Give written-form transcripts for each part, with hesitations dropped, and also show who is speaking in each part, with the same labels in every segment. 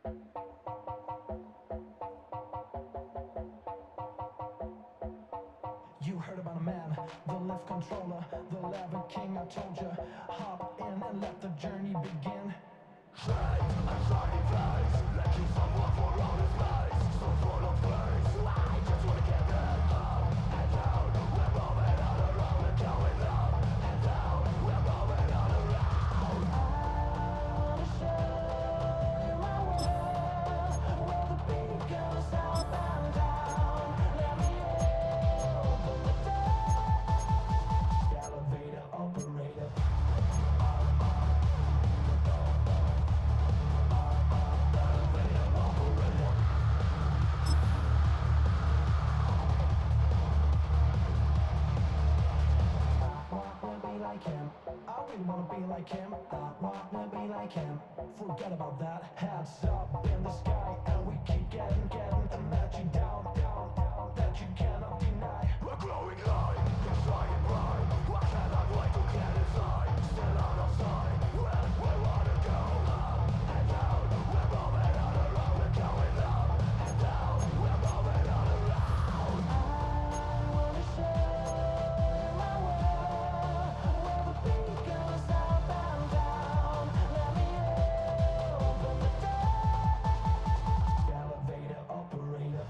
Speaker 1: You heard about a man, the lift controller, the lever king. I told you, hop in and let the journey begin. Straight and shiny face, making someone for outer space, so full of grace. I just wanna get it up and down. We're moving all around and going up and down. We're moving all around. I wanna show you my world, where the beat goes up and down. Let me open the door. Elevator operator. Like him, I really wanna be like him. I wanna be like him. Forget about that. Heads up in the sky, and we keep getting the magic down that you cannot deny. A glowing light, you're shining bright. I cannot wait to get inside. Still out of sight. Where we wanna go, up and down. We're moving all around and going up and down. We're moving all around. I wanna show you my world, where the beat goes up and down. Let me open the door. Elevator operator.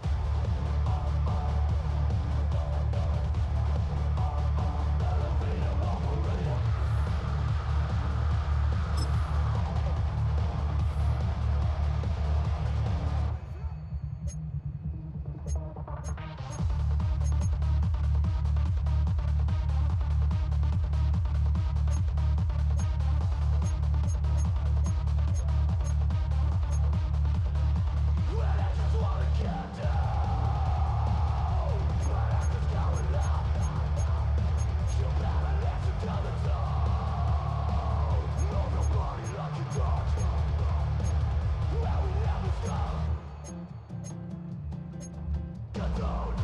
Speaker 1: Elevator operator. Well, I just wanna get down. But I'm just going up. You better listen to the tone. Move your body like you got. Well, we never stop. Get down.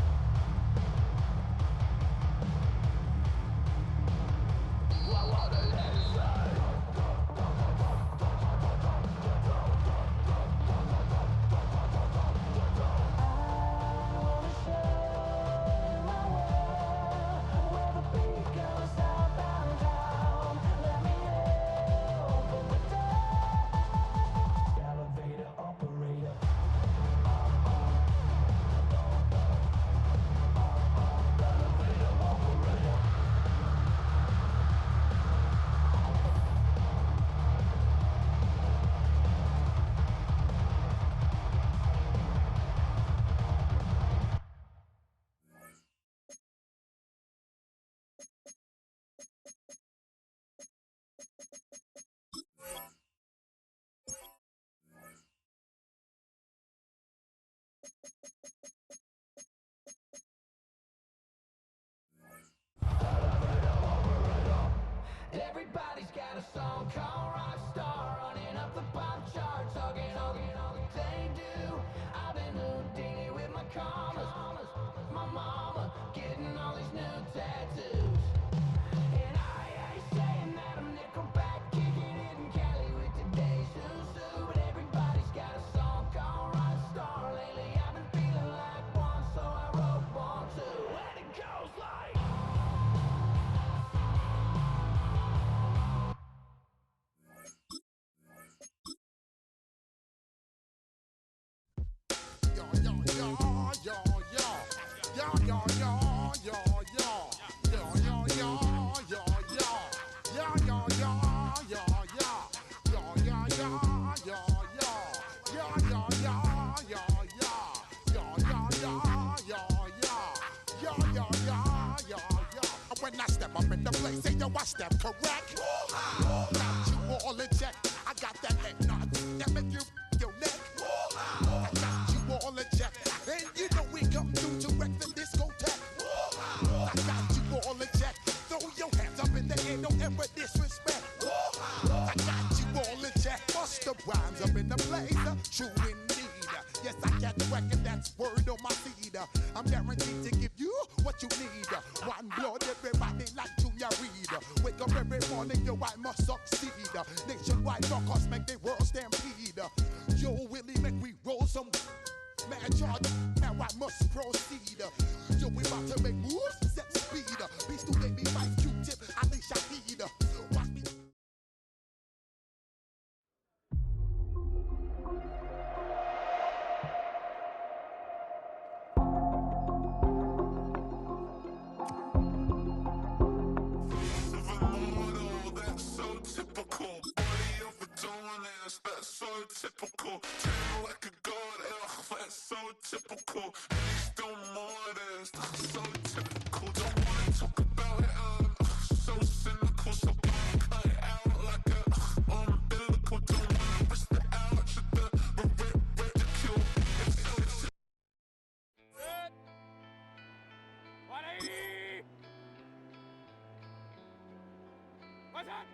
Speaker 1: I wanna let it say. Elevator operator. Elevator operator. Everybody's got a song called Rockstar, running up the pop charts, hugging, they do. I've been Houdini with my commas, my mama getting all these new tattoos. And I ain't saying that I'm Nickelback, kicking it in Cali with today's Susu. But everybody's got a song called Rockstar. Lately I've been feeling like one, so I wrote one too. And it goes like,
Speaker 2: When I step up in the place, say yo, I step correct. Got you all in check. I got that head nod that make you your neck. I got you all in check, and you know we come through to wreck the discotheque. I got you all in check. Throw your hands up in the air, don't ever disrespect. I got you all in check. Bust the rhymes up in the place, true indeed. Yes, I catch wreck, and that's word on my feed. I'm guaranteed to give you what you need. One blood, everybody like to ya read. Wake up every morning, yo, I must succeed. Nationwide rockers make the world stampede. Yo, Willie, make we roll some mad charge. Now I must proceed. Yo, we about to make moves, set speed. Beast to make me fight Q-tip, unleash I need. Watch me.
Speaker 3: Typical, body of a dumbass, that's so typical. Treat like a god, that's so typical. Please don't modest, that's so typical. Don't wanna talk about it, so cynical. So cut it out like a umbilical. Don't wanna risk the ouch of the ridicule.
Speaker 4: 180! What's that?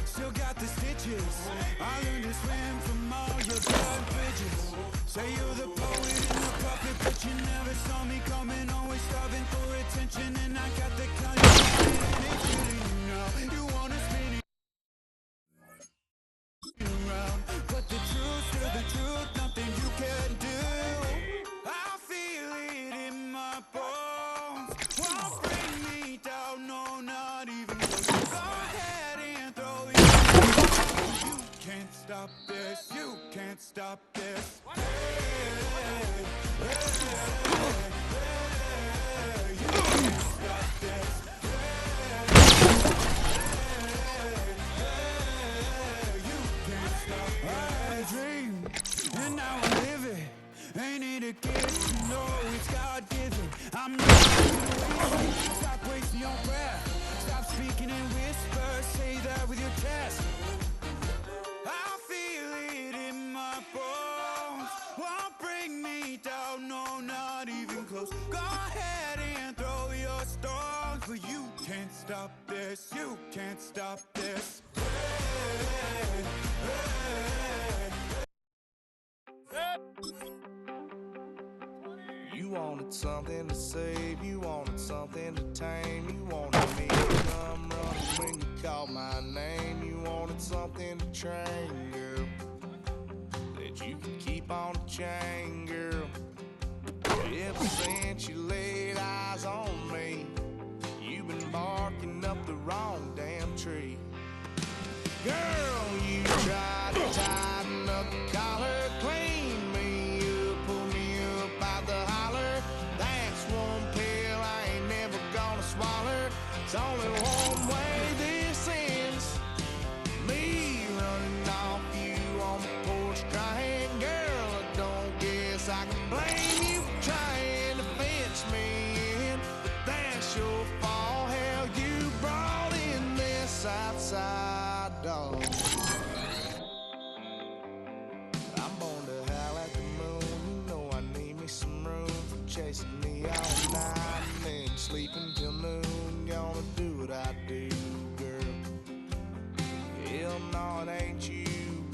Speaker 1: Still got the stitches. I learned to swim from all your blood bridges. Say you're the poet and the prophet, but you never saw me coming. Always starving for attention, and I got the kind of and it's killing you now. You wanna spin it around, but the truth's still the truth. Nothing you can do. I feel it in my bones. Won't bring me down, no, not even close. Go ahead and throw it. You can't stop this. You can't stop this. You can't stop this. You can't stop. I had a dream, and now I live it. Ain't it a gift? You know it's God-given. I'm not gonna waste it. Stop wasting your breath. Stop speaking in whispers. Say that with your chest. I feel it in my bones. Won't bring me down, no, not even close. Go ahead and throw your stones, but you can't stop this. You can't stop this.
Speaker 5: You wanted something to save, you wanted something to tame, you wanted me to come running when you called my name, you wanted something to train, girl, that you could keep on the chain, girl. Ever since you laid eyes on me, you've been barking up the wrong damn tree. Girl, you tried to tighten up the collar, clean me up, pull me up out the holler. That's one pill I ain't never gonna swallow. It's only one way this ends. Me running off you on the porch crying. Girl, I don't guess I can blame you for trying to fence me in. But that's your fault, hell, you brought in this outside dog. I'm born to howl at the moon. You know I need me some room for chasing me all night and then sleeping till noon. Gonna do what I do, girl. Hell no, it ain't you,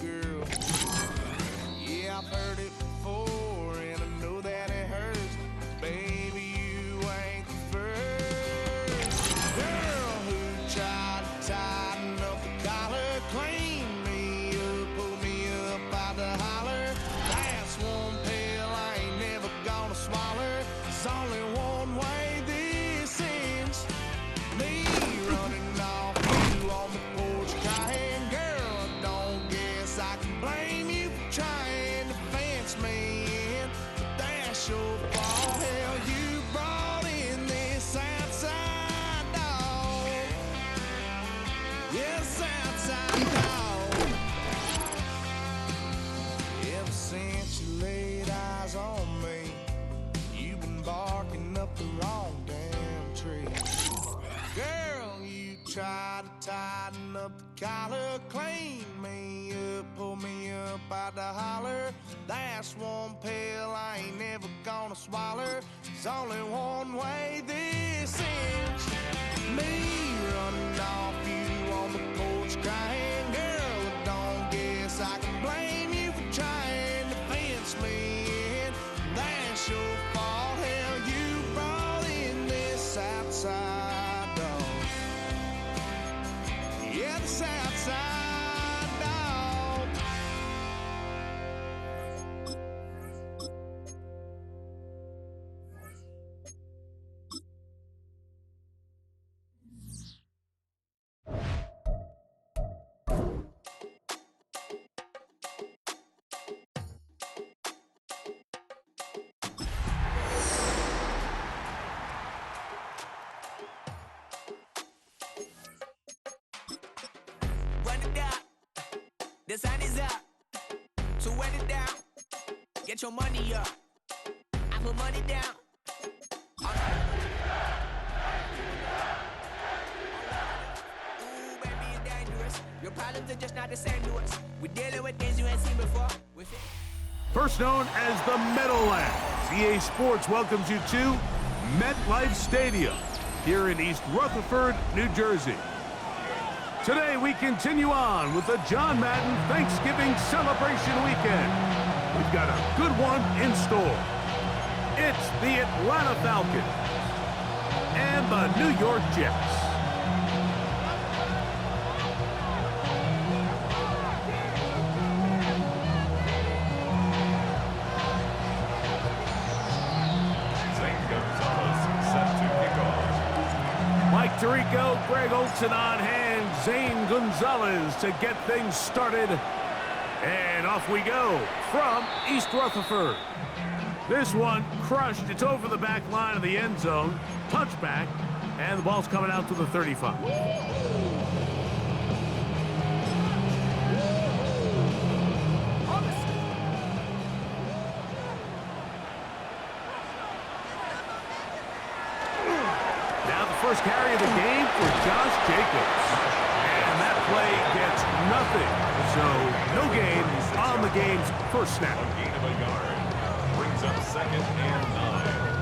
Speaker 5: try to tighten up the collar, clean me up, pull me up out the holler. That's one pill I ain't never gonna swallow. There's only one way this ends. Me running off you on the porch crying, girl, I don't guess I can blame you for trying to fence me in. That's your fault, hell, you brought in this outside dog. Yeah, this outside dog.
Speaker 6: Run it down. The sun is up. So run it down. Get your money up. I put money down. Ooh, baby, it's dangerous. Your problems are just not the same to us. We're dealing with things you ain't seen before.
Speaker 7: First known as the Meadowlands, EA Sports welcomes you to MetLife Stadium here in East Rutherford, New Jersey. Today we continue on with the John Madden Thanksgiving celebration weekend. We've got a good one in store. It's the Atlanta Falcons and the New York Jets. Mike Tirico, Greg Olson on hand, Zane Gonzalez to get things started. And off we go from East Rutherford. This one crushed. It's over the back line of the end zone. Touchback, and the ball's coming out to the 35. First carry of the game for Josh Jacobs. And that play gets nothing. So no gain on the game's first snap.
Speaker 8: A gain of a yard. Brings up 2nd and 9.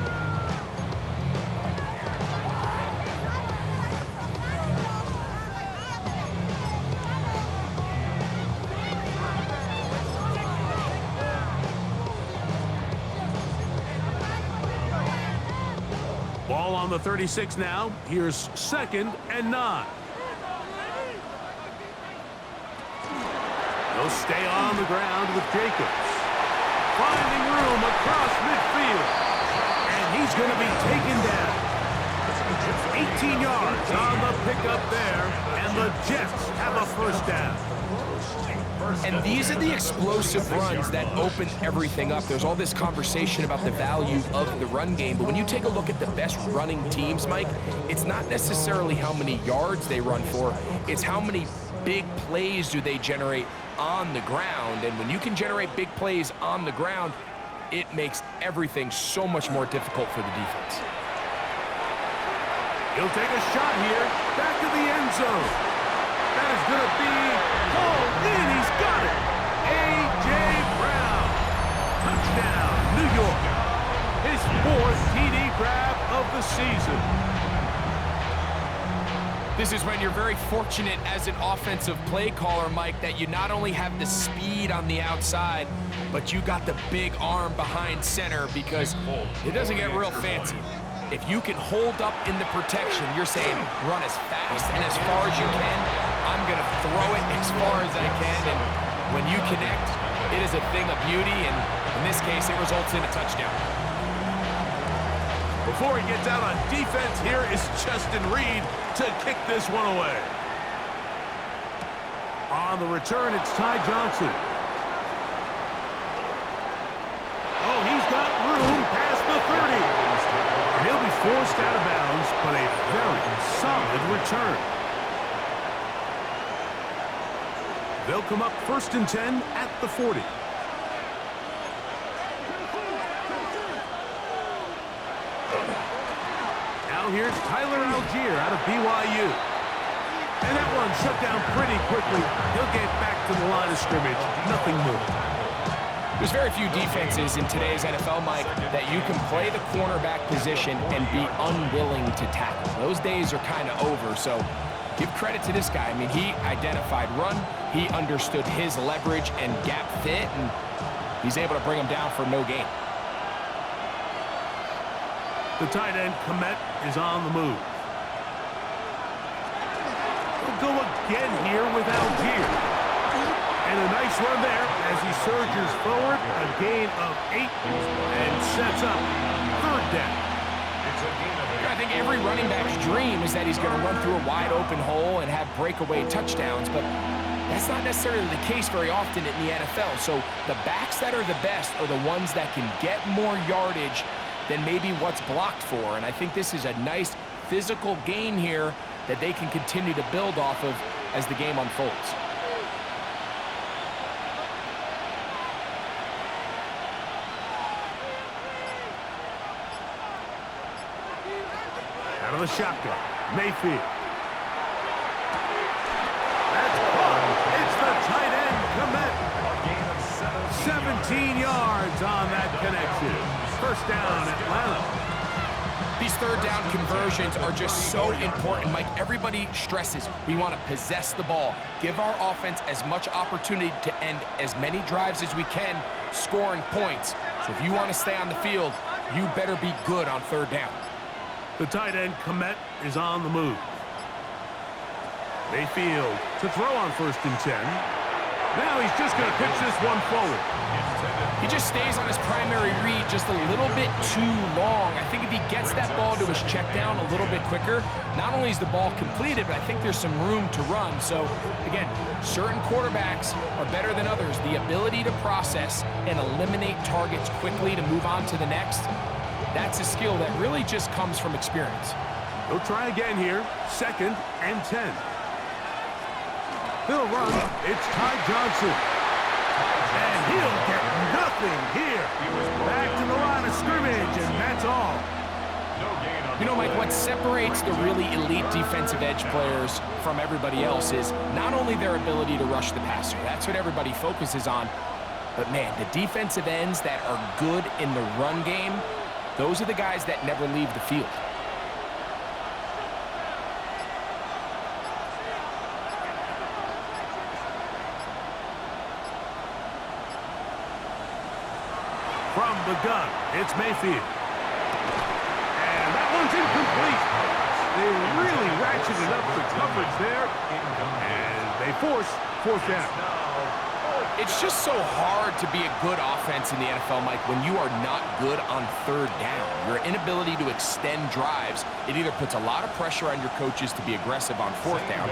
Speaker 7: Ball on the 36 now. Here's 2nd and 9. They'll stay on the ground with Jacobs. Finding room across midfield. And he's going to be taken down. 18 yards on the pickup there. And the Jets have a first down.
Speaker 9: And these are the explosive runs that open everything up. There's all this conversation about the value of the run game, but when you take a look at the best running teams, Mike, it's not necessarily how many yards they run for, it's how many big plays do they generate on the ground. And when you can generate big plays on the ground, it makes everything so much more difficult for the defense.
Speaker 7: He'll take a shot here, back to the end zone. That is going to be hauled in. He's got it. A.J. Brown. Touchdown, New York. His 4th TD grab of the season.
Speaker 9: This is when you're very fortunate as an offensive play caller, Mike, that you not only have the speed on the outside, but you got the big arm behind center, because it doesn't get real fancy. If you can hold up in the protection, you're saying run as fast and as far as you can. I'm going to throw it as far as I can, and when you connect, it is a thing of beauty, and in this case, it results in a touchdown.
Speaker 7: Before he gets out on defense, here is Justin Reed to kick this one away. On the return, it's Ty Johnson. Oh, he's got room past the 30. And he'll be forced out of bounds, but a very solid return. They'll come up 1st and 10 at the 40. Now here's Tyler Algier out of BYU. And that one shut down pretty quickly. He'll get back to the line of scrimmage. Nothing more.
Speaker 9: There's very few defenses in today's NFL, Mike, that you can play the cornerback position and be unwilling to tackle. Those days are kind of over, so give credit to this guy. I mean, he identified run, he understood his leverage and gap fit, and he's able to bring him down for no gain.
Speaker 7: The tight end, Komet, is on the move. He'll go again here with Algier. And a nice run there as he surges forward, a gain of 8, and sets up 3rd down.
Speaker 9: I think every running back's dream is that he's going to run through a wide open hole and have breakaway touchdowns, but that's not necessarily the case very often in the NFL. So the backs that are the best are the ones that can get more yardage than maybe what's blocked for. And I think this is a nice physical gain here that they can continue to build off of as the game unfolds.
Speaker 7: Out of the shotgun, Mayfield. That's caught. It's the tight end, Komet. 17 yards on that connection. 1st down, Atlanta.
Speaker 9: These 3rd down conversions are just so important, Mike. Everybody stresses we want to possess the ball, give our offense as much opportunity to end as many drives as we can, scoring points. So if you want to stay on the field, you better be good on 3rd down.
Speaker 7: The tight end, Komet, is on the move. Mayfield to throw on 1st and 10. Now he's just going to pitch this one forward.
Speaker 9: He just stays on his primary read just a little bit too long. I think if he gets that ball to his check down a little bit quicker, not only is the ball completed, but I think there's some room to run. So, again, certain quarterbacks are better than others. The ability to process and eliminate targets quickly to move on to the next, that's a skill that really just comes from experience.
Speaker 7: He'll try again here. 2nd and 10. He'll run. It's Ty Johnson. And he'll get nothing here. Back to the line of scrimmage, and that's all.
Speaker 9: You know, Mike, what separates the really elite defensive edge players from everybody else is not only their ability to rush the passer. That's what everybody focuses on. But, man, the defensive ends that are good in the run game, those are the guys that never leave the field.
Speaker 7: From the gun, it's Mayfield. And that one's incomplete. They really ratcheted up the coverage there, and they force 4th down.
Speaker 9: It's just so hard to be a good offense in the NFL, Mike, when you are not good on 3rd down. Your inability to extend drives, it either puts a lot of pressure on your coaches to be aggressive on 4th down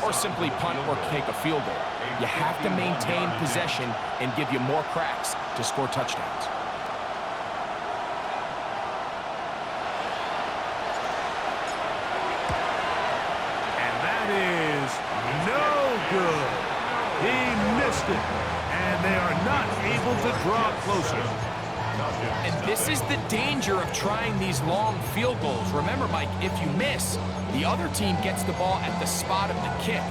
Speaker 9: or simply punt or take a field goal. You have to maintain possession and give you more cracks to score touchdowns.
Speaker 7: And that is no good. He missed it, and they are not able to draw closer.
Speaker 9: And this is the danger of trying these long field goals. Remember, Mike, if you miss, the other team gets the ball at the spot of the kick.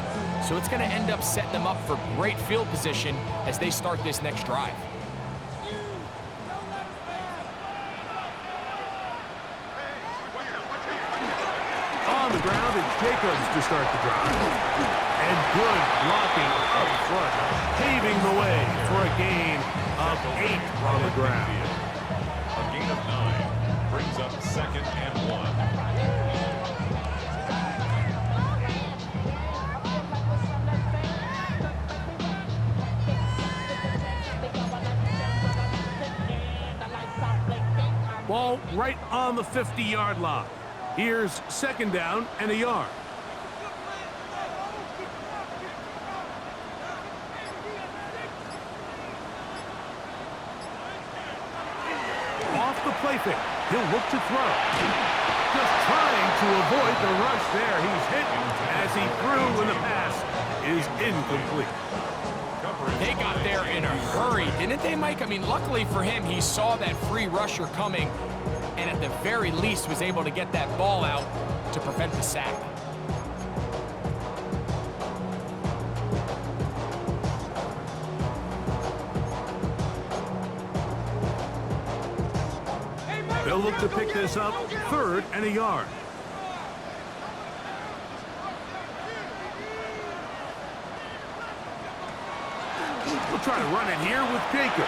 Speaker 9: So it's going to end up setting them up for great field position as they start this next drive.
Speaker 7: On the ground, it's Jacobs to start the drive. And good blocking up front, paving the way for a gain of 8 on the ground.
Speaker 8: A gain of 9 brings up 2nd and
Speaker 7: 1. Ball right on the 50-yard line. Here's 2nd down and a yard. Off the play fake. He'll look to throw. Just trying to avoid the rush there. He's hit as he threw, and the pass is incomplete.
Speaker 9: They got there in a hurry, didn't they, Mike? I mean, luckily for him, he saw that free rusher coming and at the very least was able to get that ball out to prevent the sack.
Speaker 7: look to pick this up, 3rd and a yard. We'll try to run it here with Jacobs.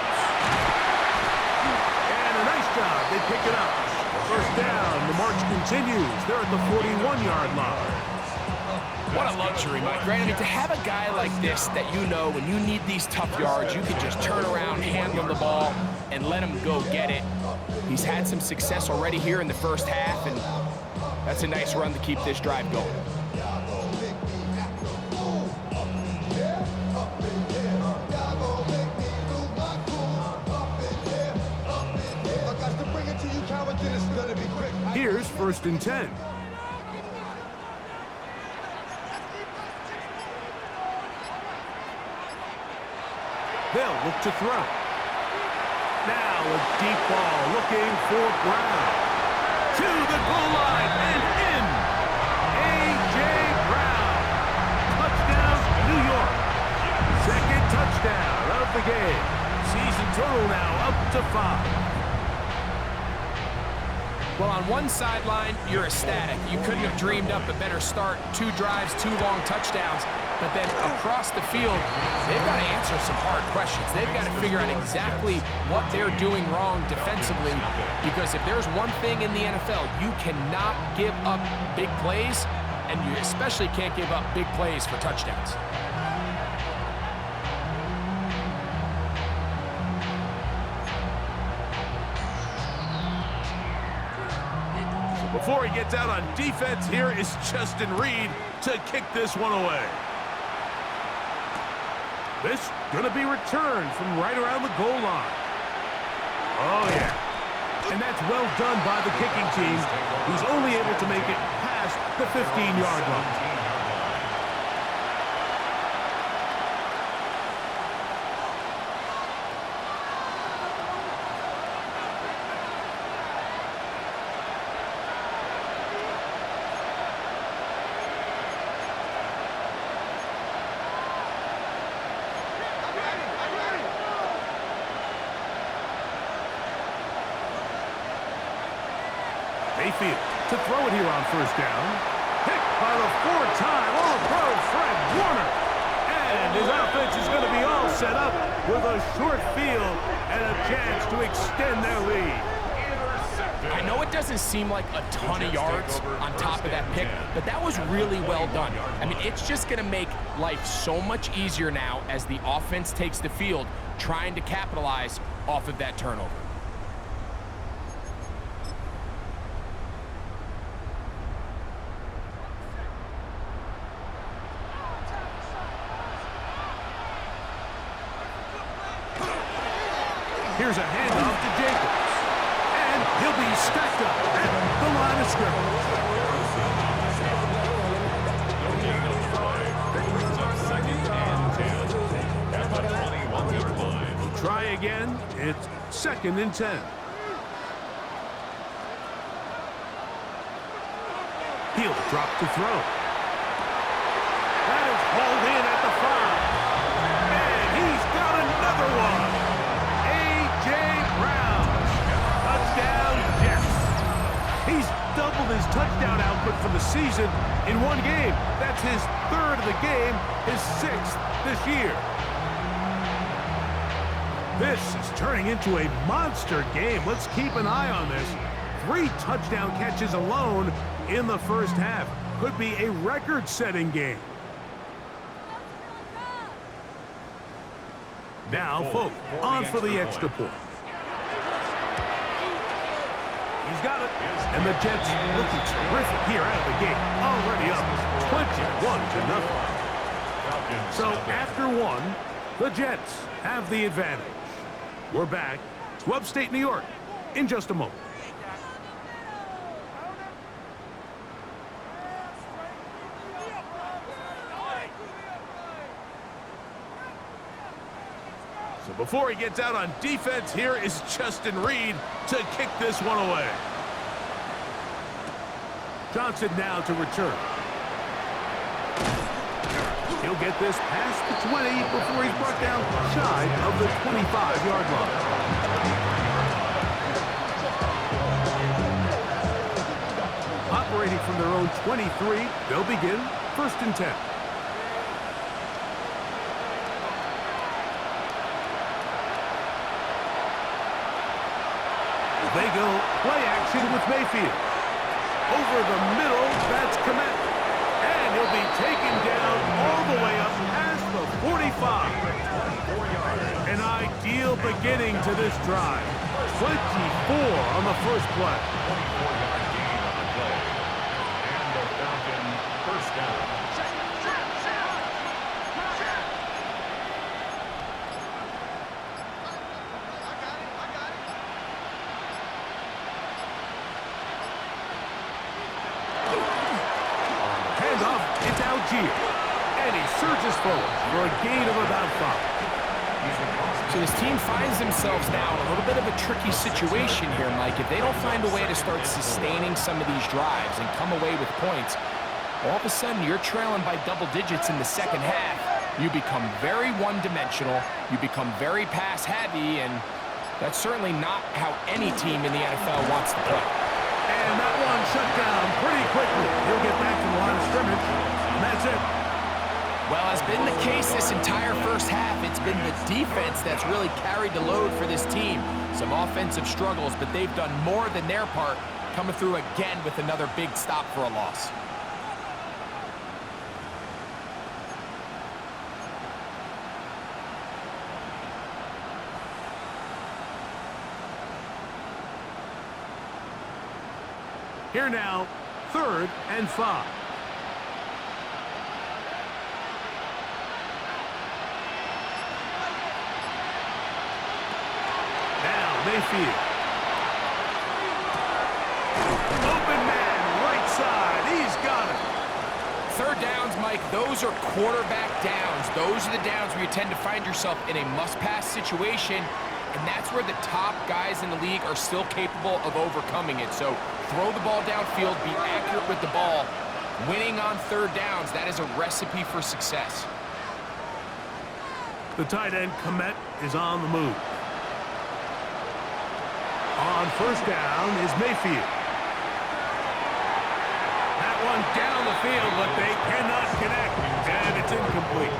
Speaker 7: And a nice job. They pick it up. First down. The march continues. They're at the 41-yard line.
Speaker 9: What a luxury, Mike, right? I mean, to have a guy like this that you know when you need these tough yards, you can just turn around, handle the ball, and let him go get it. He's had some success already here in the first half, and that's a nice run to keep this drive going.
Speaker 7: Here's 1st and 10. They'll look to throw. Now a deep ball looking for Brown. To the goal line and in. A.J. Brown. Touchdown, New York. 2nd touchdown of the game. Season total now up to 5.
Speaker 9: Well, on one sideline, you're ecstatic. You couldn't have dreamed up a better start. 2 drives, 2 long touchdowns. But then across the field, they've got to answer some hard questions. They've got to figure out exactly what they're doing wrong defensively. Because if there's one thing in the NFL, you cannot give up big plays, and you especially can't give up big plays for touchdowns.
Speaker 7: Before he gets out on defense, here is Justin Reed to kick this one away. This going to be returned from right around the goal line. Oh, yeah. And that's well done by the kicking team, who's only able to make it past the 15-yard line. Mayfield to throw it here on 1st down. Picked by the 4-time All-Pro Fred Warner. And his offense is going to be all set up with a short field and a chance to extend their lead.
Speaker 9: I know it doesn't seem like a ton of yards on top of that pick, but that was really well done. I mean, it's just going to make life so much easier now as the offense takes the field, trying to capitalize off of that turnover.
Speaker 7: Here's a handoff to Jacobs. And he'll be stacked up at the line of scrimmage. We'll try again. It's 2nd and 10. He'll drop to throw. That is hauled in at the 5. And he's got another one. A.J. Brown. Touchdown, Jets. He's doubled his touchdown output for the season in one game. That's his 3rd of the game, his 6th this year. This is turning into a monster game. Let's keep an eye on this. 3 touchdown catches alone in the first half. Could be a record-setting game. Now, Folk on for the extra point. He's got it. And the Jets looking terrific here out of the gate. Already up 21-0. So after 1, the Jets have the advantage. We're back to upstate New York in just a moment. So before he gets out on defense, here is Justin Reed to kick this one away. Johnson now to return. He'll get this past the 20 before he's brought down shy of the 25-yard line. from their own 23. They'll begin 1st and 10. They go play action with Mayfield. Over the middle, that's Komet. And he'll be taken down all the way up past the 45. An ideal beginning to this drive. 24 on the first play.
Speaker 8: 24-yard gain on the play. And the Falcon first down.
Speaker 7: And he surges forward for a gain of about 5.
Speaker 9: So this team finds themselves now in a little bit of a tricky situation here, Mike. If they don't find a way to start sustaining some of these drives and come away with points, all of a sudden you're trailing by double digits in the second half. You become very one-dimensional. You become very pass-heavy, and that's certainly not how any team in the NFL wants to play.
Speaker 7: And that one shut down pretty quickly. He'll get back to the line of scrimmage. And that's it.
Speaker 9: Well, as been the case this entire first half, it's been the defense that's really carried the load for this team. Some offensive struggles, but they've done more than their part, coming through again with another big stop for a loss.
Speaker 7: Here now, 3rd and 5. Now Mayfield. Open man, right side. He's got it.
Speaker 9: 3rd downs, Mike, those are quarterback downs. Those are the downs where you tend to find yourself in a must-pass situation, and that's where the top guys in the league are still capable of overcoming it. So throw the ball downfield, be accurate with the ball. Winning on 3rd downs, that is a recipe for success.
Speaker 7: The tight end, Komet, is on the move. On 1st down is Mayfield. That one down the field, but they cannot connect, and it's incomplete.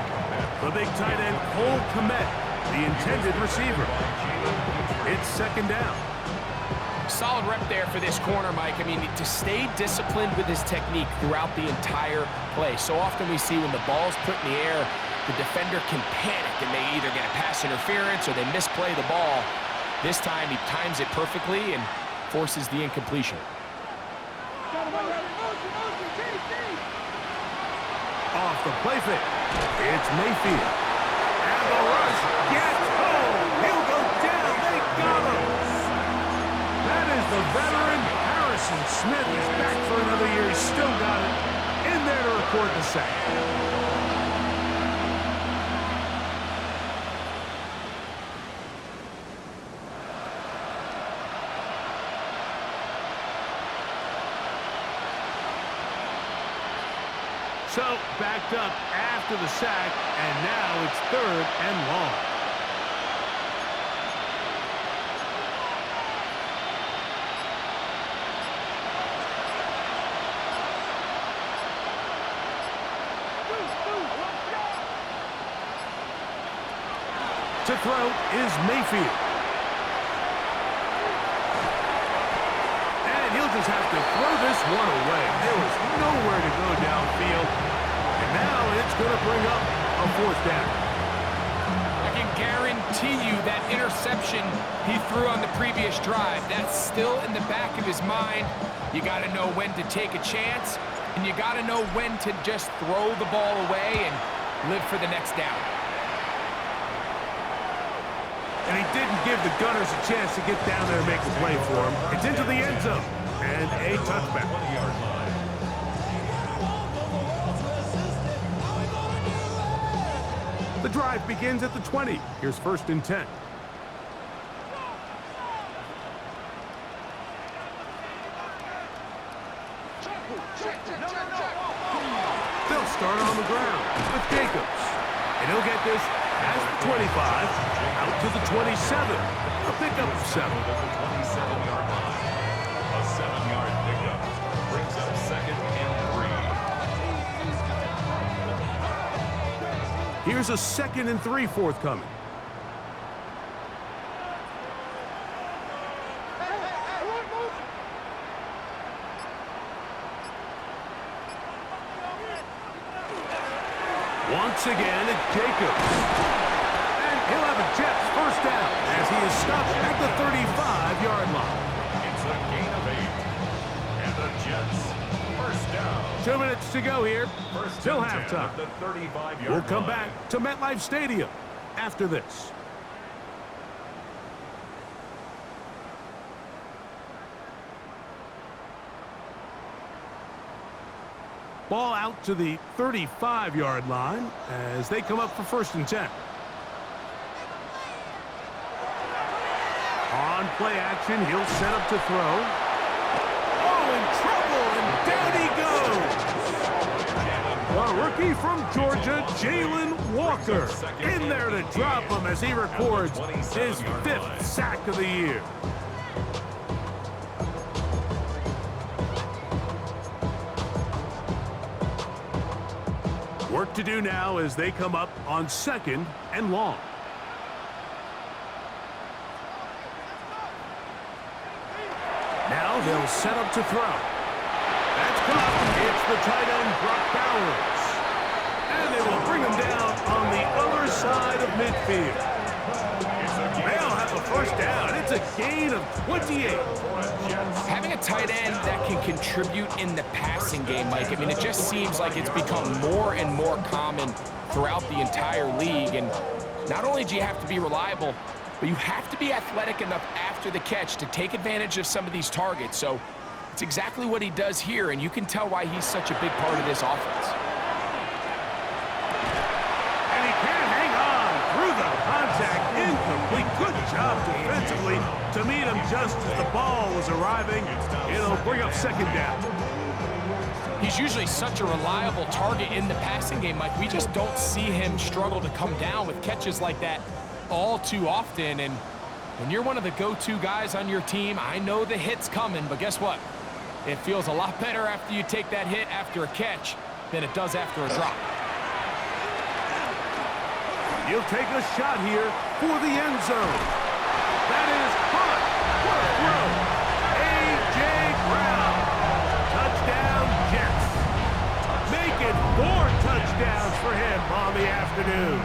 Speaker 7: The big tight end, Cole Komet, the intended receiver. It's 2nd down.
Speaker 9: Solid rep there for this corner, Mike. I mean, to stay disciplined with his technique throughout the entire play. So often we see when the ball's put in the air, the defender can panic and they either get a pass interference or they misplay the ball. This time he times it perfectly and forces the incompletion.
Speaker 7: Off the play fake. It's Mayfield. And the rush gets home. He'll go down. They got him. That is the veteran Harrison Smith. He's back for another year. He's still got it in there to record the sack. So, backed up after the sack, and now it's 3rd and long. To throw is Mayfield. And he'll just have to throw this one away. There was nowhere to go downfield. And now it's going to bring up a 4th down.
Speaker 9: I can guarantee you that interception he threw on the previous drive, that's still in the back of his mind. You got to know when to take a chance, and you got to know when to just throw the ball away and live for the next down.
Speaker 7: And he didn't give the Gunners a chance to get down there and make a play for him. It's into the end zone and a touchback.
Speaker 8: 20-yard line.
Speaker 7: The drive begins at the 20. Here's 1st and 10. They'll start on the ground with Jacobs. And he'll get this past the 25, out to the 27. A pickup of 7.
Speaker 8: The 27-yard line. A 7-yard pickup brings up second and 3.
Speaker 7: Here's a 2nd and 3 forthcoming. Once again, it's Jacobs. And he'll have a Jets first down as he is stopped at the 35-yard line.
Speaker 8: It's a gain of 8. And the Jets, first down.
Speaker 7: 2 minutes to go here.
Speaker 8: First
Speaker 7: Till
Speaker 8: and 10
Speaker 7: halftime.
Speaker 8: at the 35-yard
Speaker 7: We'll come
Speaker 8: line.
Speaker 7: back to MetLife Stadium after this. Ball out to the 35-yard line as they come up for 1st and 10. On play action, he'll set up to throw. Oh, in trouble, and down he goes. The rookie from Georgia, Jalen Walker, in there to drop him as he records his 5th sack of the year. Work to do now as they come up on 2nd and long. Now they'll set up to throw. That's caught. It's the tight end, Brock Bowers. And they will bring him down on the other side of midfield. They'll have a first down. It's a gain of 28.
Speaker 9: Having a tight end that can contribute in the passing game, Mike, I mean, it just seems like it's become more and more common throughout the entire league. And not only do you have to be reliable, but you have to be athletic enough after the catch to take advantage of some of these targets. So it's exactly what he does here, and you can tell why he's such a big part of this offense.
Speaker 7: And he can't hang on through the contact. Incomplete. Good job defensively to meet him just as the ball was arriving. It'll bring up 2nd down.
Speaker 9: He's usually such a reliable target in the passing game, Mike. We just don't see him struggle to come down with catches like that all too often. And when you're one of the go-to guys on your team, I know the hit's coming, but guess what? It feels a lot better after you take that hit after a catch than it does after a drop.
Speaker 7: He'll take a shot here for the end zone. That is caught. What a throw. A.J. Brown. Touchdown, Jets. Making 4 touchdowns for him on the afternoon.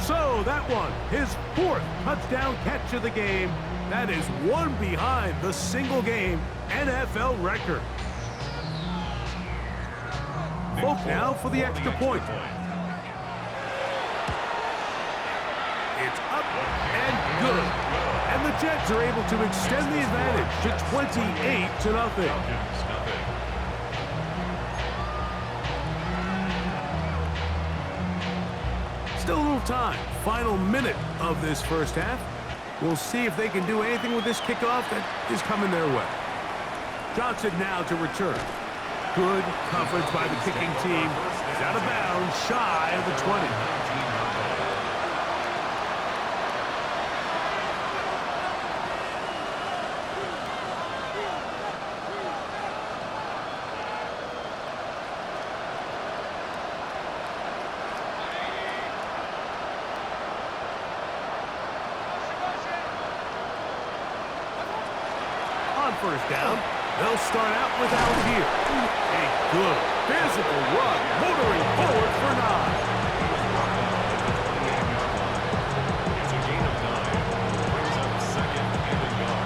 Speaker 7: So that one, his 4th touchdown catch of the game. That is one behind the single-game NFL record. Folk now for the extra point. It's up and good. And the Jets are able to extend the advantage to 28-0. Still a little time. Final minute of this first half. We'll see if they can do anything with this kickoff that is coming their way. Johnson now to return. Good coverage by the kicking team. It's out of bounds, shy of the 20. First down. They'll start out without here. A good physical run, motoring forward for 9.
Speaker 8: It's a gain of 9. Brings up 2nd and a yard.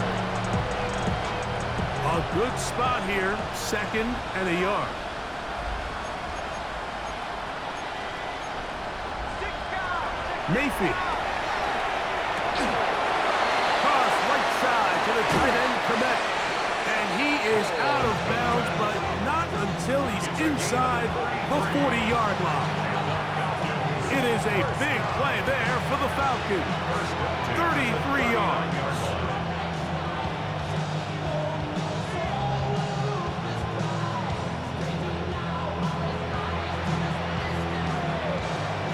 Speaker 7: A good spot here, 2nd and a yard. Mayfield. Cross right side to the tight end, Komet. And he is out of bounds, but not until he's inside the 40-yard line. It is a big play there for the Falcons. 33 yards.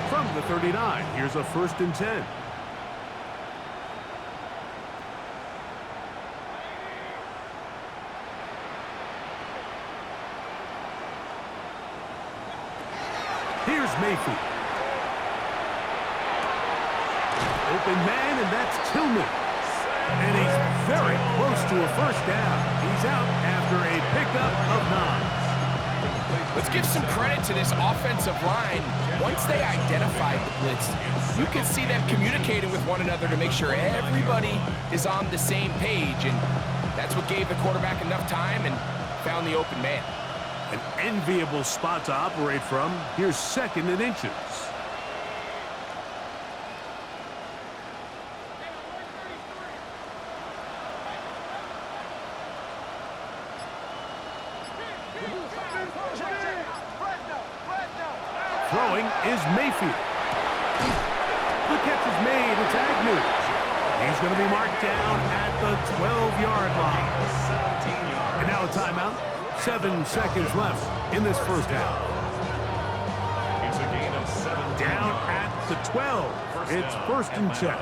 Speaker 7: From the 39, here's a 1st and 10. is Mayfield. Open man, and that's Tillman. And he's very close to a first down. He's out after a pickup of 9.
Speaker 9: Let's give some credit to this offensive line. Once they identified the blitz, you can see them communicating with one another to make sure everybody is on the same page, and that's what gave the quarterback enough time and found the open man.
Speaker 7: An enviable spot to operate from. Here's 2nd and inches. Throwing is Mayfield. The catch is made. It's Agnew. He's going to be marked down at the 12-yard line. And now a timeout. 7 seconds left in this first half.
Speaker 8: It's a gain of 7.
Speaker 7: Down at the 12. It's 1st and 10.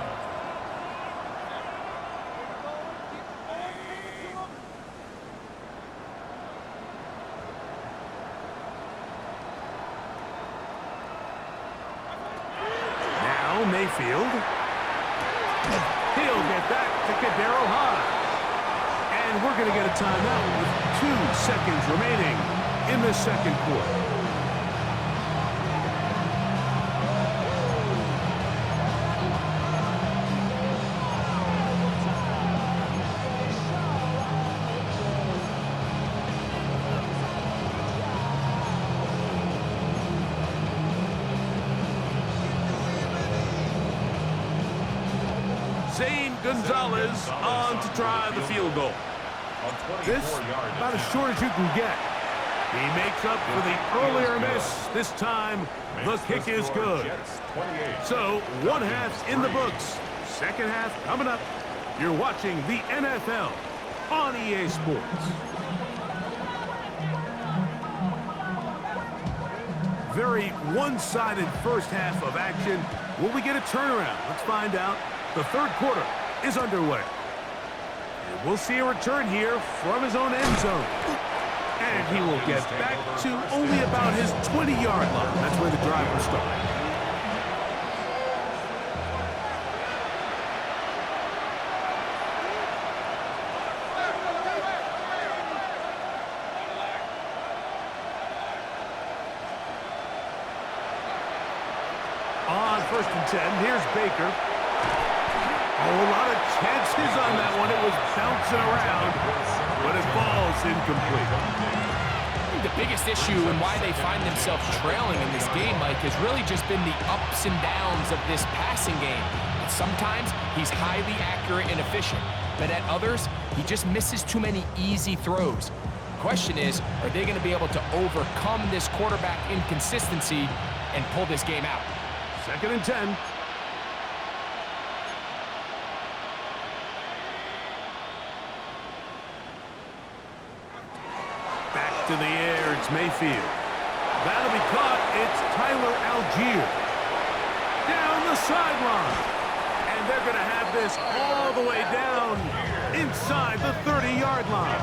Speaker 7: Mayfield. He'll get back to Kadero High. And we're going to get a timeout with 2 seconds remaining in the second quarter. Gonzalez on to try the field goal. This about as short as you can get. He makes up for the earlier miss. This time, the kick is good. So, 1 half in the books. Second half coming up. You're watching the NFL on EA Sports. Very one-sided first half of action. Will we get a turnaround? Let's find out. The third quarter is underway. And we'll see a return here from his own end zone. And he will get back to only about his 20-yard line. That's where the drive will start. On 1st and 10, here's Baker. Oh, a lot of chances on that one. It was bouncing around, but it falls incomplete.
Speaker 9: I think the biggest issue and why they find themselves trailing in this game, Mike, has really just been the ups and downs of this passing game. And sometimes he's highly accurate and efficient, but at others, he just misses too many easy throws. The question is, are they going to be able to overcome this quarterback inconsistency and pull this game out?
Speaker 7: 2nd and 10. To the air, it's Mayfield. That'll be caught. It's Tyler Algier. Down the sideline. And they're going to have this all the way down inside the 30-yard line.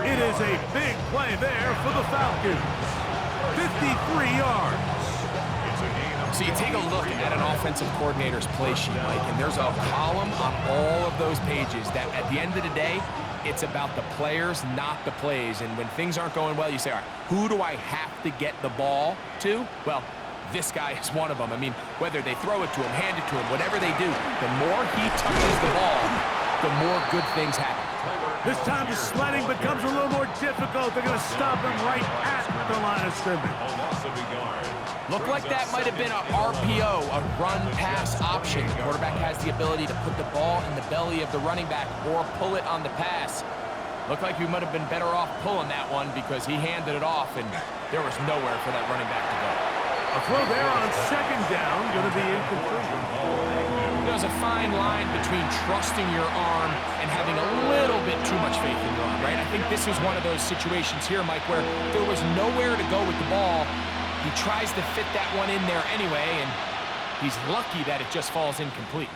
Speaker 7: It is a big play there for the Falcons. 53 yards.
Speaker 9: So you take a look at an offensive coordinator's play sheet, Mike, and there's a column on all of those pages that at the end of the day, it's about the players, not the plays. And when things aren't going well, you say, all right, who do I have to get the ball to? Well, this guy is one of them. I mean, whether they throw it to him, hand it to him, whatever they do, the more he touches the ball, the more good things happen.
Speaker 7: This time the sledding becomes a little more difficult. They're going to stop him right at the line of scrimmage.
Speaker 9: Looked like that might have been a RPO, a run-pass option. The quarterback has the ability to put the ball in the belly of the running back or pull it on the pass. Looked like we might have been better off pulling that one because he handed it off, and there was nowhere for that running back to go.
Speaker 7: A throw there on 2nd down, going to be incomplete.
Speaker 9: There's a fine line between trusting your arm and having a little bit too much faith in your arm, right? I think this was one of those situations here, Mike, where there was nowhere to go with the ball. He tries to fit that one in there anyway, and he's lucky that it just falls incomplete.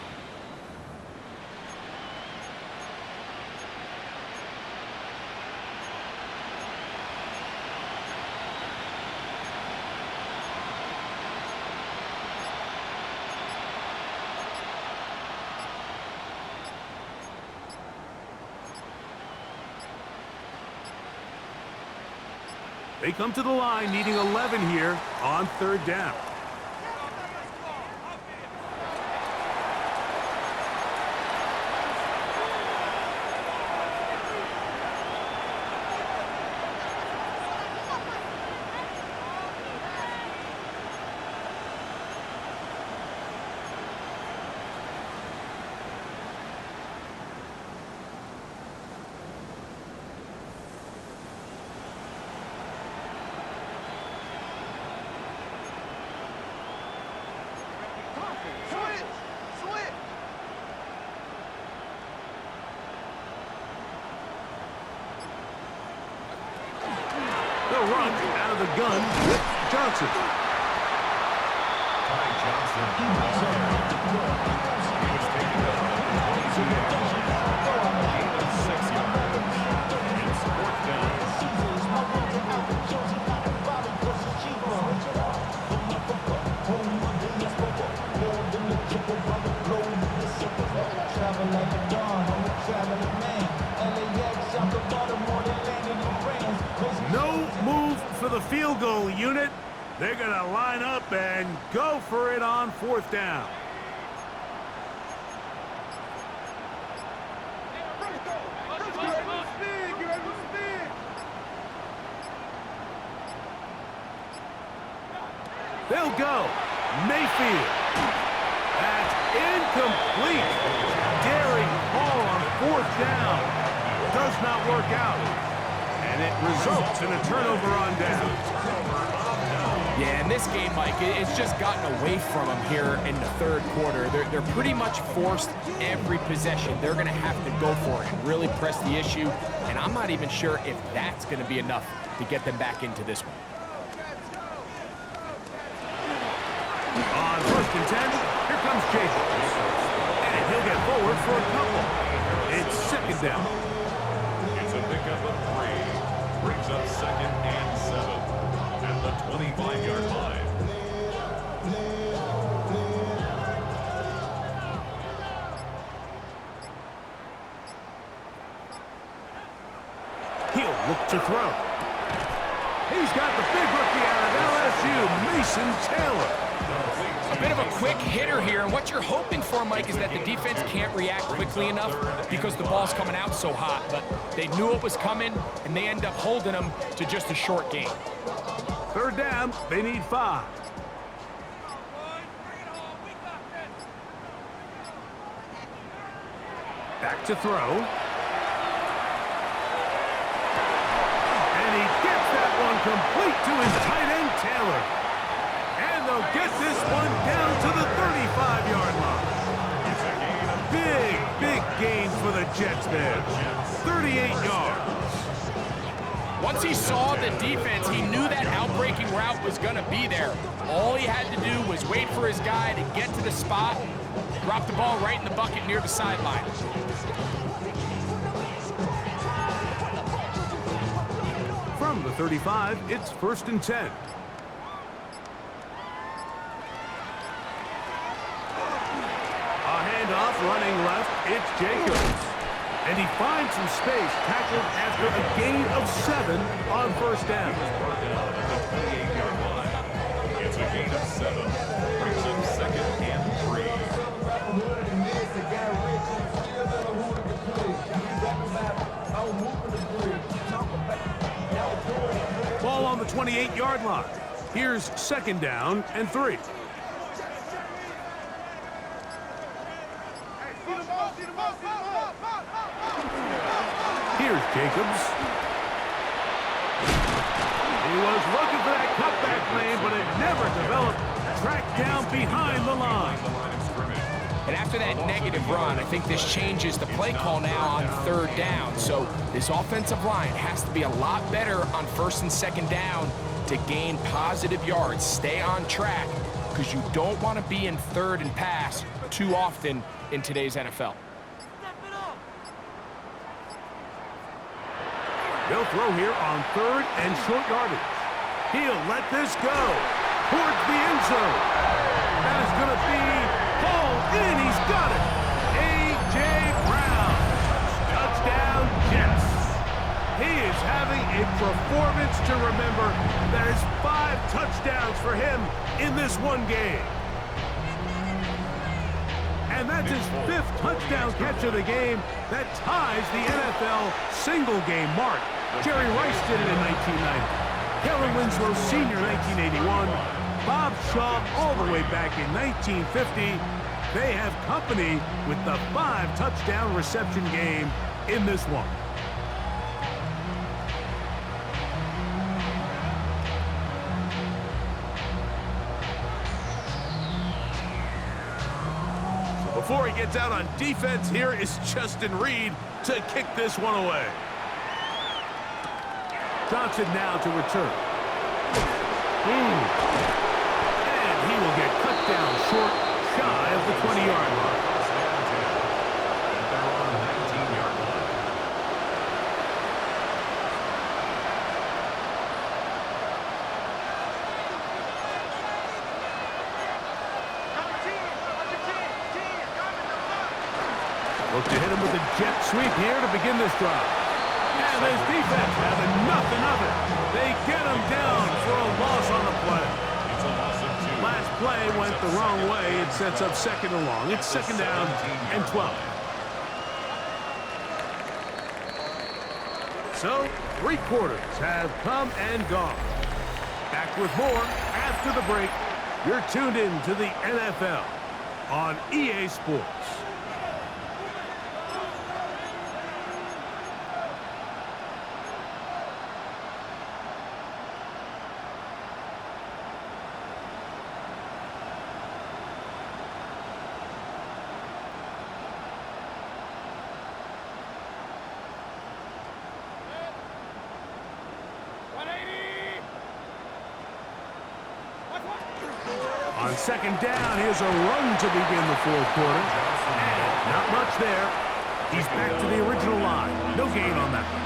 Speaker 7: They come to the line needing 11 here on 3rd down. They'll run out of the gun with Johnson.
Speaker 8: Ty Johnson. He was taken down at the 22-yard line. Gain of 6 yards. It's 4th down.
Speaker 7: No move for the field goal unit. They're going to line up and go for it on 4th down. They'll go. Mayfield. That's incomplete. Daring ball on 4th down. Does not work out. And it results in a turnover on down.
Speaker 9: Yeah, in this game, Mike, it's just gotten away from them here in the 3rd quarter. They're pretty much forced every possession. They're going to have to go for it and really press the issue. And I'm not even sure if that's going to be enough to get them back into this one.
Speaker 7: On 1st and 10, here comes Jacobs. And he'll get forward for a couple. It's 2nd down.
Speaker 8: It's a pickup of 3. Brings up 2nd and 7 at the 25-yard line.
Speaker 7: He'll look to throw. He's got the big rookie out of LSU, Mason Taylor.
Speaker 9: A bit of a quick hitter here, and what you're hoping for, Mike, is that the defense can't react quickly enough because the ball's coming out so hot. But they knew it was coming, and they end up holding them to just a short game.
Speaker 7: 3rd down, they need 5. Back to throw. And he gets that one complete to his tight end, Taylor. And they'll get this one down to the 35-yard line. Big gain for the Jets there. 38 yards.
Speaker 9: Once he saw the defense, he knew that outbreaking route was going to be there. All he had to do was wait for his guy to get to the spot, drop the ball right in the bucket near the sideline.
Speaker 7: From the 35, it's 1st and 10. A handoff running left, it's Jacobs. And he finds some space, tackled after a gain of 7 on 1st down.
Speaker 8: It's a gain of 7. Brings him 2nd and 3.
Speaker 7: Ball on the 28-yard line. Here's 2nd down and 3. Here's Jacobs. He was looking for that cutback lane, but it never developed. Tracked down behind the line.
Speaker 9: And after that negative run, I think this changes the play call now on 3rd down. So this offensive line has to be a lot better on 1st and 2nd down to gain positive yards. Stay on track, because you don't want to be in 3rd and pass too often in today's NFL.
Speaker 7: They'll throw here on 3rd and short yardage. He'll let this go towards the end zone. That is going to be hauled in. He's got it. A.J. Brown. Touchdown, Jets. He is is having a performance to remember. That is 5 touchdowns for him in this one game. And that's his 5th touchdown catch of the game. That ties the NFL single-game mark. Jerry Rice did it in 1990. Kellen Winslow Sr. 1981. Bob Shaw all the way back in 1950. They have company with the 5-touchdown reception game in this one. So before he gets out on defense, here is Justin Reed to kick this one away. Johnson now to return. And he will get cut down short, shy of the 20-yard line.
Speaker 8: They're on the 19-yard line.
Speaker 7: Look to hit him with a jet sweep here to begin this drive. And his defense having nothing of it. They get him down for a loss on the play.
Speaker 8: It's a loss of 2.
Speaker 7: Last play went the wrong way. It sets up 2nd and long. It's 2nd down and 12. So, 3 quarters have come and gone. Back with more after the break. You're tuned in to the NFL on EA Sports. On 2nd down, here's a run to begin the 4th quarter. And not much there. He's back to the original line. No gain on that one.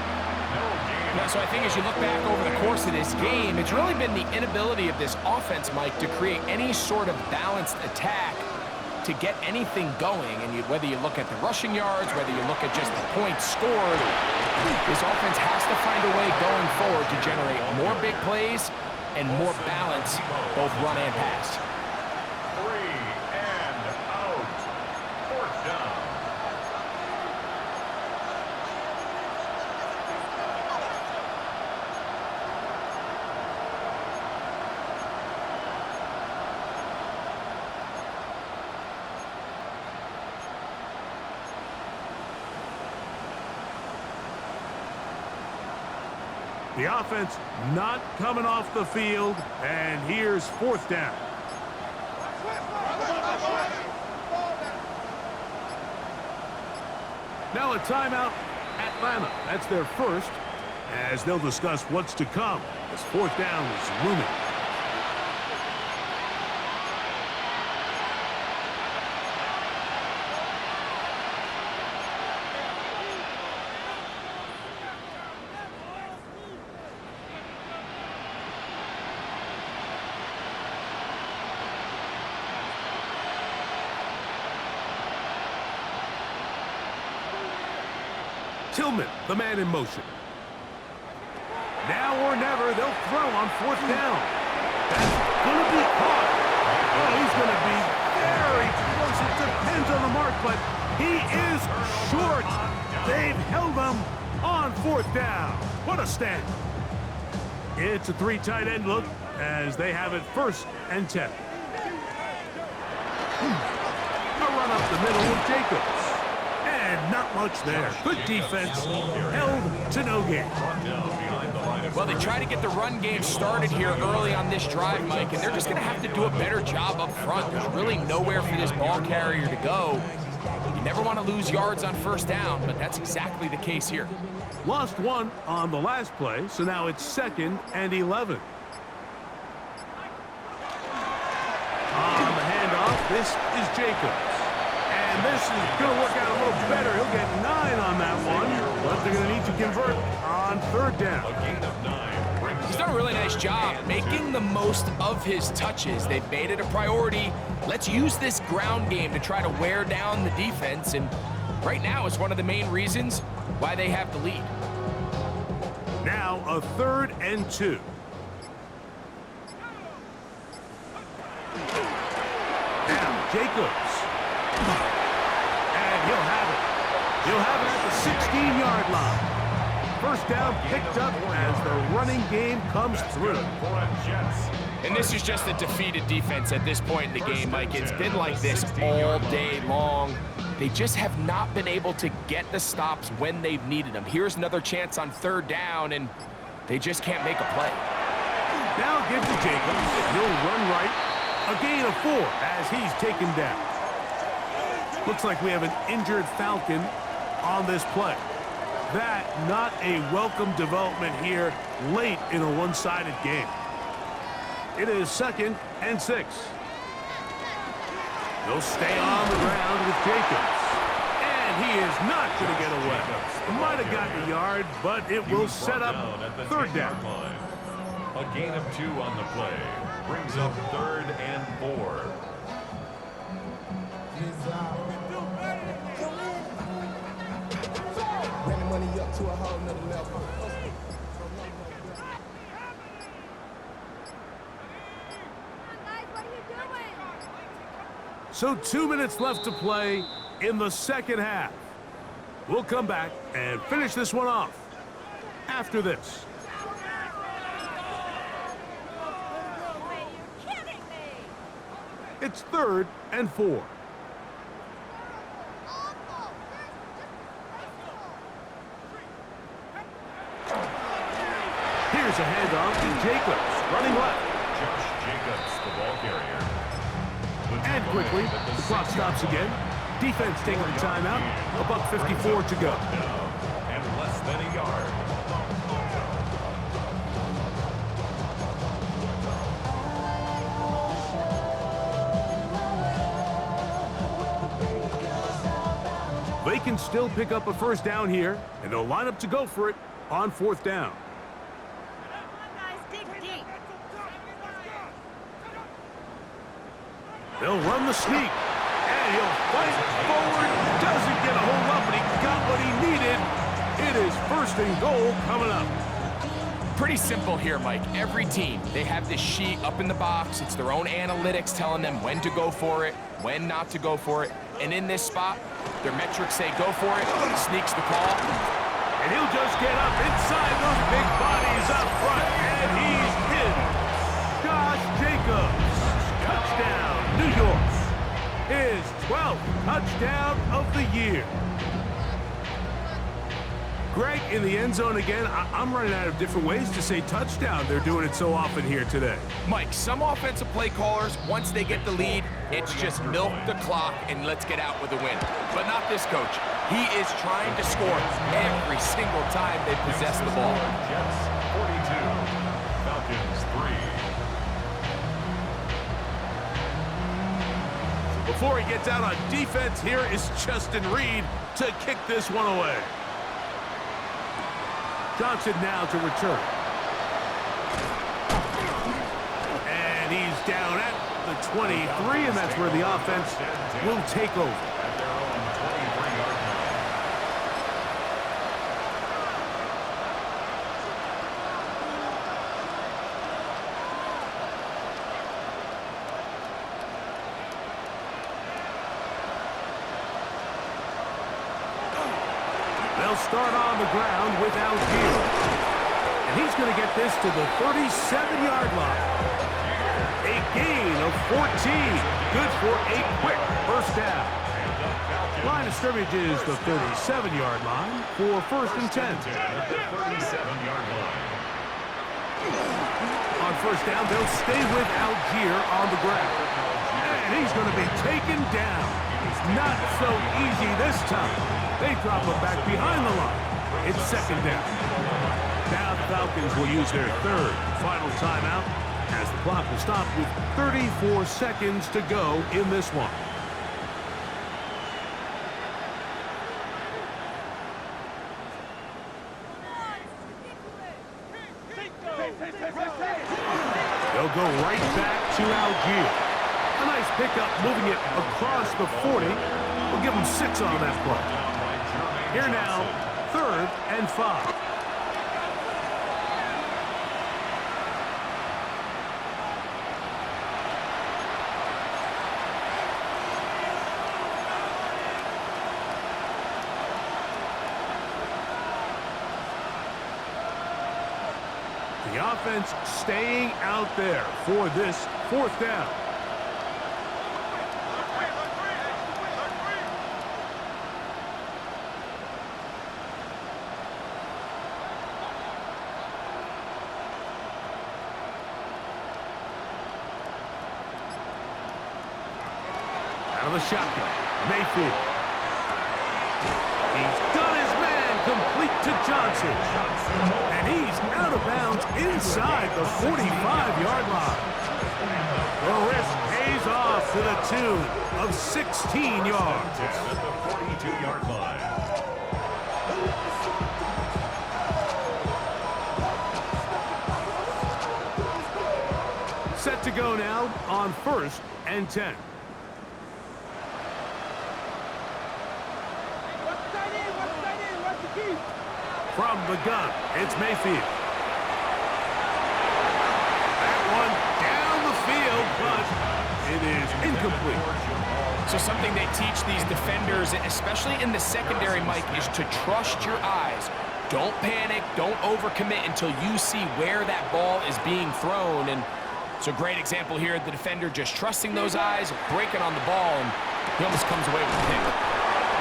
Speaker 9: Yeah, so I think as you look back over the course of this game, it's really been the inability of this offense, Mike, to create any sort of balanced attack to get anything going. And whether you look at the rushing yards, whether you look at just the points scored, this offense has to find a way going forward to generate more big plays and more balance, both run and pass.
Speaker 8: 3 and out. 4th down.
Speaker 7: The offense not coming off the field, and here's 4th down. Now a timeout, Atlanta. That's their first, as they'll discuss what's to come as 4th down is looming. Tillman, the man in motion. Now or never, they'll throw on 4th down. That's going to be caught. Oh, he's going to be very close. It depends on the mark, but he is short. They've held him on 4th down. What a stand. It's a 3 tight end look as they have it 1st and 10. A run up the middle with Jacobs. And not much there. Good defense, held to no gain.
Speaker 9: Well, they try to get the run game started here early on this drive, Mike, and they're just going to have to do a better job up front. There's really nowhere for this ball carrier to go. You never want to lose yards on 1st down, but that's exactly the case here.
Speaker 7: Lost 1 on the last play, so now it's 2nd and 11. On the handoff, this is Jacobs. And this is going to work out a little better. He'll get 9 on that one, but they're going to need to convert on 3rd down.
Speaker 8: A gain of 9.
Speaker 9: He's done a really nice job making the most of his touches. They've made it a priority. Let's use this ground game to try to wear down the defense, and right now it's one of the main reasons why they have the lead.
Speaker 7: Now a 3rd and 2. Now Jacobs. And he'll have it. He'll have it at the 16-yard line. First down picked up as the running game comes through.
Speaker 9: And this is just a defeated defense at this point in the game, Mike. It's been like this all day long. They just have not been able to get the stops when they've needed them. Here's another chance on 3rd down, and they just can't make a play.
Speaker 7: Now give to Jacobs. He'll run right. A gain of 4 as he's taken down. Looks like we have an injured Falcon on this play. That not a welcome development here late in a one-sided game. It is 2nd and 6. They'll stay on the ground with Jacobs. And he is not going to get away. Might have gotten a yard, but it will set up 3rd down.
Speaker 8: A gain of 2 on the play. Brings up 3rd and 4.
Speaker 1: Running money up to a whole nother level.
Speaker 7: So 2 minutes left to play in the 2nd half. We'll come back and finish this one off after this. It's 3rd and 4. Here's a handoff to Jacobs, running left.
Speaker 8: Josh Jacobs, the ball carrier.
Speaker 7: And quickly, the clock stops again. Defense taking the timeout. $1:54 to go.
Speaker 8: And less than a yard.
Speaker 7: They can still pick up a 1st down here, and they'll line up to go for it on 4th down. They'll run the sneak, and he'll fight forward. Doesn't get a hold up, but he got what he needed. It is 1st and goal coming up.
Speaker 9: Pretty simple here, Mike. Every team, they have this sheet up in the box. It's their own analytics telling them when to go for it, when not to go for it. And in this spot, their metrics say go for it, sneaks the call.
Speaker 7: And he'll just get up inside those big bodies up front, and he's in. Josh Jacobs, touchdown, New York. His 12th touchdown of the year. Greg in the end zone again. I'm running out of different ways to say touchdown. They're doing it so often here today.
Speaker 9: Mike, some offensive play callers, once they get the lead, it's just milk the clock and let's get out with a win. But not this coach. He is trying to score every single time they possess the ball.
Speaker 8: Jets 42, Falcons 3.
Speaker 7: Before he gets out on defense, here is Justin Reed to kick this one away. Johnson now to return. And he's down at the 23, and that's where the offense will take over.
Speaker 8: At their own 23-yard line.
Speaker 7: They'll start on the ground with Algier. And he's going to get this to the 37-yard line. A gain of 14. Good for a quick 1st down. Line of scrimmage is the 37-yard line for 1st and 10.
Speaker 8: The 37-yard line.
Speaker 7: On 1st down, they'll stay with Algier on the ground. And he's going to be taken down. Not so easy this time. They drop him back behind the line. It's 2nd down. Now the Falcons will use their 3rd final timeout as the clock will stop with 34 seconds to go in this one. They'll go right back to Algier. A nice pickup moving it across the 40. We'll give them 6 on that play. Here now, 3rd and 5. The offense staying out there for this fourth down. Out of the shotgun, Mayfield. He's done his man complete to Johnson. And he's out of bounds inside the 45-yard line. The risk pays off to the tune of 16 yards.
Speaker 8: At the 42-yard line.
Speaker 7: Set to go now on 1st and 10. From the gun, it's Mayfield. That one down the field, but it is incomplete.
Speaker 9: So something they teach these defenders, especially in the secondary, Mike, is to trust your eyes. Don't panic, don't overcommit until you see where that ball is being thrown. And it's a great example here, the defender just trusting those eyes, breaking on the ball, and he almost comes away with a pick.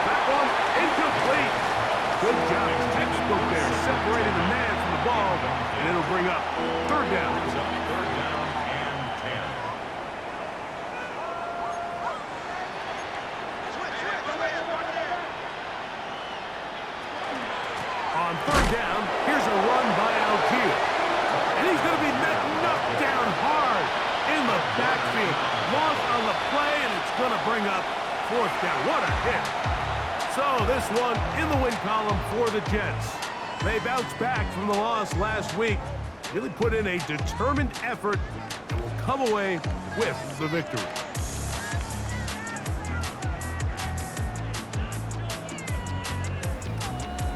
Speaker 7: That one incomplete. Good job, textbook there, separating the man from the ball, and it'll bring up 3rd down.
Speaker 8: Third down and 10.
Speaker 7: On 3rd down, here's a run by Algier. And he's going to be knocked down hard in the backfield. Loss on the play, and it's going to bring up 4th down. What a hit. So this one in the win column for the Jets. They bounced back from the loss last week, really put in a determined effort, and will come away with the victory.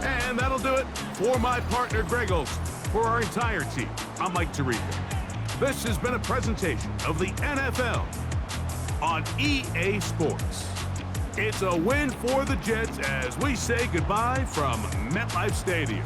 Speaker 7: And that'll do it for my partner, Greg Olson. For our entire team, I'm Mike Tirico. This has been a presentation of the NFL on EA Sports. It's a win for the Jets as we say goodbye from MetLife Stadium.